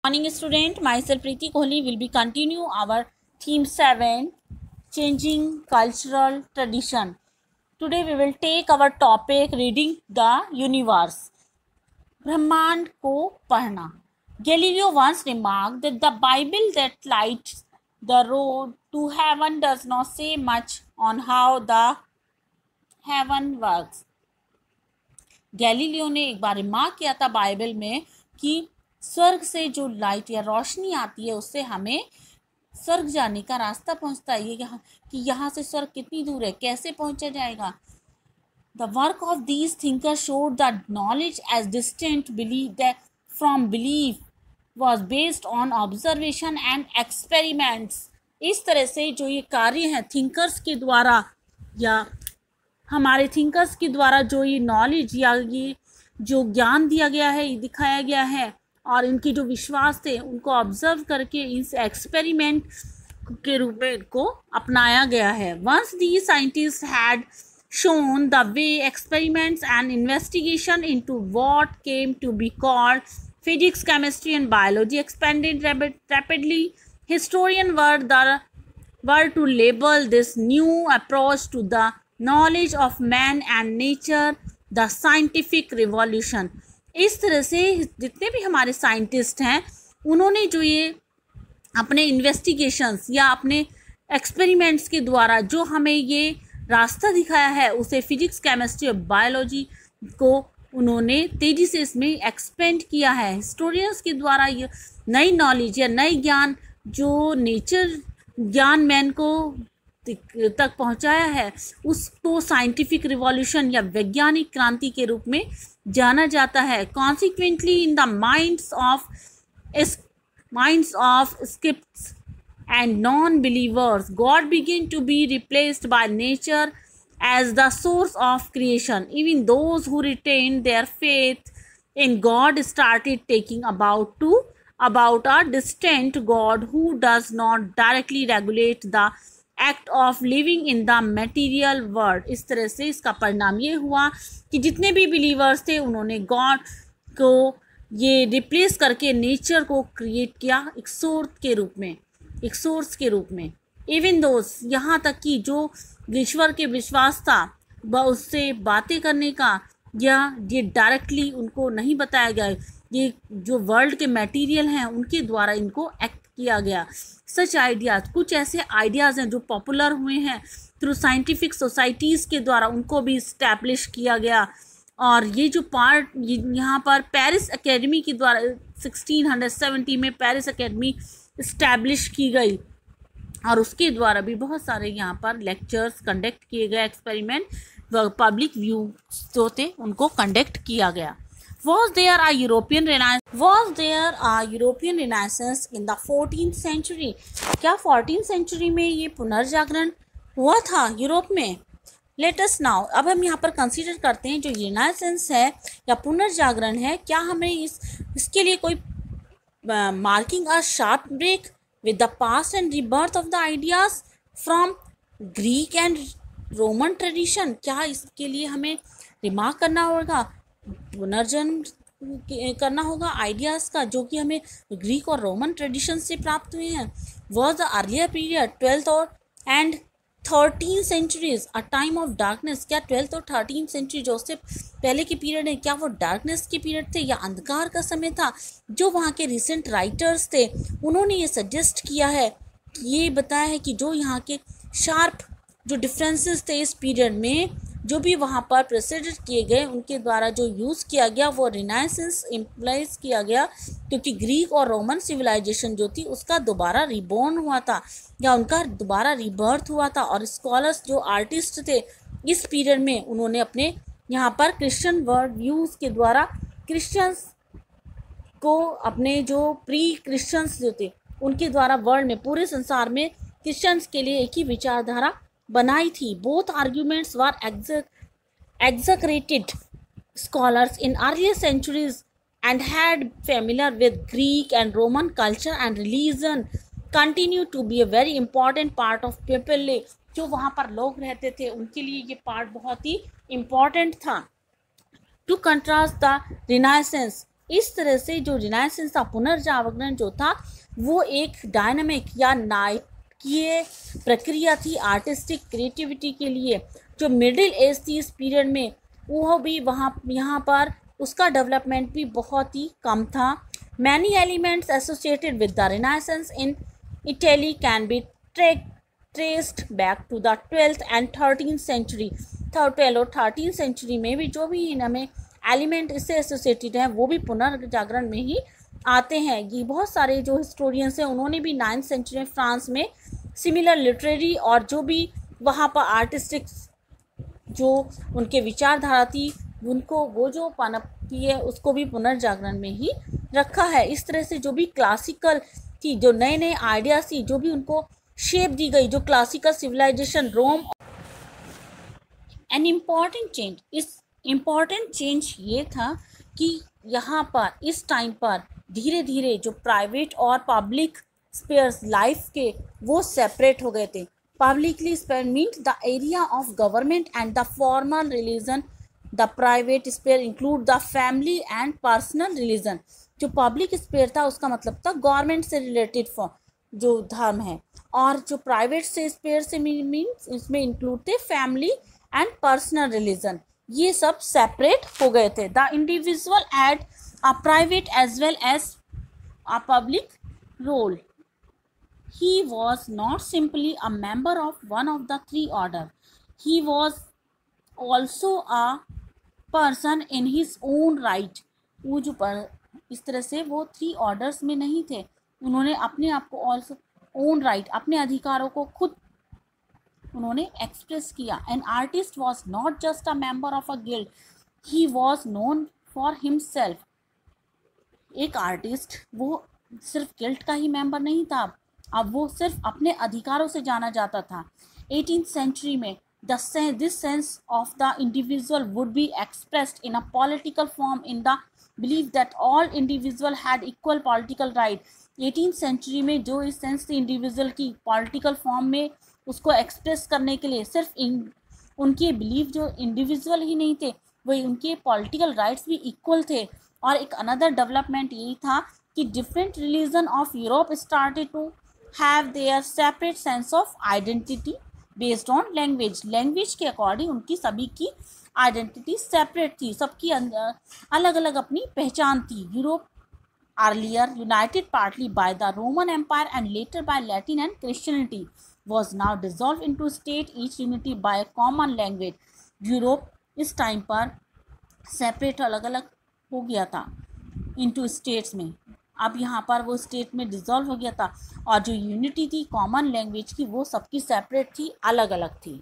Morning student, myself Preeti Kohli will be continue our theme 7, changing cultural tradition. Today we will take our topic reading the universe. ब्रह्मांड को पढ़ना. Galileo once remarked that the Bible that lights the road to heaven does not say much on how the heaven works. Galileo ने एक बार remark किया था Bible में कि स्वर्ग से जो लाइट या रोशनी आती है उससे हमें स्वर्ग जाने का रास्ता पहुंचता है. ये कि यहाँ से स्वर्ग कितनी दूर है, कैसे पहुंचा जाएगा. The work of these thinkers showed the knowledge as distinct from belief was based on observation and experiments. इस तरह से जो ये कार्य हैं थिंकर्स के द्वारा या हमारे थिंकर्स के द्वारा जो ये नॉलेज या ये जो ज्ञान दिया गया है, दिखाया गया है, और इनके जो विश्वास थे उनको ऑब्जर्व करके इस एक्सपेरिमेंट के रूप में इनको अपनाया गया है. Once the scientist had shown the way experiments and investigation into what came to be called physics, chemistry and biology expanded rapidly. Historian were to label this new approach to the knowledge of man and nature the scientific revolution. इस तरह से जितने भी हमारे scientist हैं उन्होंने जो ये अपने इन्वेस्टिगेशंस या अपने एक्सपेरिमेंट्स के द्वारा जो हमें ये रास्ता दिखाया है उसे फिजिक्स, केमिस्ट्री और बायोलॉजी को उन्होंने तेज़ी से इसमें एक्सपेंड किया है. हिस्टोरियंस के द्वारा ये नई नॉलेज या नई ज्ञान जो नेचर ज्ञान मैन को तक पहुंचाया है उसको साइंटिफिक रिवॉल्यूशन या वैज्ञानिक क्रांति के रूप में जाना जाता है. Consequently in the minds of sceptics and non believers God begin to be replaced by nature as the source of creation. Even those who retained their faith in God started talking about a distant God who does not directly regulate the act of living in the material world. इस तरह से इसका परिणाम ये हुआ कि जितने भी बिलीवर्स थे उन्होंने गॉड को ये रिप्लेस करके नेचर को क्रिएट किया एक सोर्स के रूप में. इवन दोस्त यहाँ तक कि जो ईश्वर के विश्वास था वह उससे बातें करने का या ये डायरेक्टली उनको नहीं बताया गया, ये जो वर्ल्ड के मटेरियल हैं उनके द्वारा इनको एक्ट किया गया. सच आइडियाज़, कुछ ऐसे आइडियाज़ हैं जो पॉपुलर हुए हैं थ्रू साइंटिफिक सोसाइटीज़ के द्वारा, उनको भी इस्टेब्लिश किया गया. और ये जो पार्ट यहाँ पर पेरिस एकेडमी के द्वारा 1670 में पेरिस एकेडमी इस्टेब्लिश की गई और उसके द्वारा भी बहुत सारे यहाँ पर लेक्चर्स कंडक्ट किए गए, एक्सपेरिमेंट पब्लिक व्यू जो थे उनको कंडक्ट किया गया. Was there a European Renaissance in the 14th century? क्या 14th century में ये पुनर्जागरण हुआ था यूरोप में? Let us now, अब हम यहाँ पर कंसीडर करते हैं जो रिनाइसेंस है या पुनर्जागरण है, क्या हमें इसके लिए कोई marking a sharp break with the past and rebirth of the ideas from Greek and Roman tradition. क्या इसके लिए हमें रिमार्क करना होगा, पुनर्जन्म करना होगा आइडियाज़ का जो कि हमें ग्रीक और रोमन ट्रेडिशन से प्राप्त हुए हैं. Was the earlier period 12th and 13th centuries a time of darkness? क्या 12th और 13th century जो उससे पहले के पीरियड है क्या वो डार्कनेस के पीरियड थे या अंधकार का समय था? जो वहाँ के रिसेंट राइटर्स थे उन्होंने ये सजेस्ट किया है, ये बताया है कि जो यहाँ के शार्प जो डिफरेंसेस थे इस पीरियड में जो भी वहाँ पर प्रेसिडेंट किए गए उनके द्वारा जो यूज़ किया गया वो रिनाइसेंस इम्प्लाइज किया गया, क्योंकि ग्रीक और रोमन सिविलाइजेशन जो थी उसका दोबारा रिबॉर्न हुआ था या उनका दोबारा रिबर्थ हुआ था. और स्कॉलर्स जो आर्टिस्ट थे इस पीरियड में उन्होंने अपने यहाँ पर क्रिश्चियन वर्ल्ड व्यूज़ के द्वारा क्रिश्चियंस को अपने जो प्री क्रिश्चियंस जो थे उनके द्वारा वर्ल्ड में पूरे संसार में क्रिश्चियंस के लिए एक ही विचारधारा बनाई थी. Both arguments were exaggerated scholars in earlier centuries and had familiar with Greek and Roman culture and religion continue to be a very important part of people. जो वहाँ पर लोग रहते थे उनके लिए ये पार्ट बहुत ही इम्पॉर्टेंट था. To contrast the Renaissance इस तरह से जो रिनाइसेंस था, पुनर्जागरण जो था, वो एक डायनामिक या नाटकीय प्रक्रिया थी आर्टिस्टिक क्रिएटिविटी के लिए। जो मिडिल एज थी इस पीरियड में, वो भी यहाँ पर उसका डेवलपमेंट भी बहुत ही कम था। Many elements associated with the renaissance in Italy can be traced back to the 12th and 13th century. 12 और 13th सेंचुरी में भी जो भी हमें एलिमेंट इससे एसोसिएटेड हैं वो भी पुनर्जागरण में ही आते हैं। ये बहुत सारे जो हिस्टोरियंस हैं उन्होंने भी 9th सेंचुरी में फ्रांस में सिमिलर लिटरेरी और जो भी वहाँ पर आर्टिस्टिक जो उनके विचारधारा थी उनको वो जो पनपती है उसको भी पुनर्जागरण में ही रखा है। इस तरह से जो भी क्लासिकल थी, जो नए नए आइडियाज थी, जो भी उनको शेप दी गई, जो classical civilisation Rome. An important change, इस इम्पॉर्टेंट चेंज ये था कि यहाँ पर इस टाइम पर धीरे धीरे जो प्राइवेट और पब्लिक स्पेयर्स लाइफ के वो सेपरेट हो गए थे। Publicly sphere means the area of government and the formal religion, the private sphere include the family and personal religion. जो पब्लिक स्पेयर था उसका मतलब था गवर्नमेंट से रिलेटेड जो धर्म है, और जो प्राइवेट से स्पेयर से मीन्स इसमें इंक्लूड थे फैमिली एंड पर्सनल रिलीजन। ये सब सेपरेट हो गए थे। The individual had a private as well as a public role. He was not simply a member of one of the three order. He was also a person in his own right. वो जो इस तरह से वो 3 orders में नहीं थे, उन्होंने अपने आप को ऑल्सो ओन राइट, अपने अधिकारों को खुद उन्होंने एक्सप्रेस किया। An artist was not just a member of a guild, he was known for himself. एक आर्टिस्ट वो सिर्फ गिल्ड का ही मेंबर नहीं था, अब वो सिर्फ अपने अधिकारों से जाना जाता था। 18th सेंचुरी में this sense of the individual would be expressed in a political form in the belief that all individual had equal political right। 18th century में जो इस सेंस थी इंडिविजुअल की पॉलिटिकल फॉर्म में उसको एक्सप्रेस करने के लिए सिर्फ उनके बिलीफ जो इंडिविजुअल ही नहीं थे, वही उनके पॉलिटिकल राइट्स भी इक्वल थे। और एक अनदर डेवलपमेंट यही था कि different religion of Europe started to have their separate sense of identity based on language. Language के अकॉर्डिंग उनकी सभी की आइडेंटिटी सेपरेट थी, सबकी अंदर अलग अलग अपनी पहचान थी। Europe earlier united partly by the Roman Empire and later by Latin and Christianity was now dissolved into state, each unity by a common language। Europe इस टाइम पर सेपरेट अलग अलग हो गया था इनटू स्टेट्स में, अब यहाँ पर वो स्टेट में डिसॉल्व हो गया था, और जो यूनिटी थी कॉमन लैंग्वेज की वो सबकी सेपरेट थी, अलग अलग थी।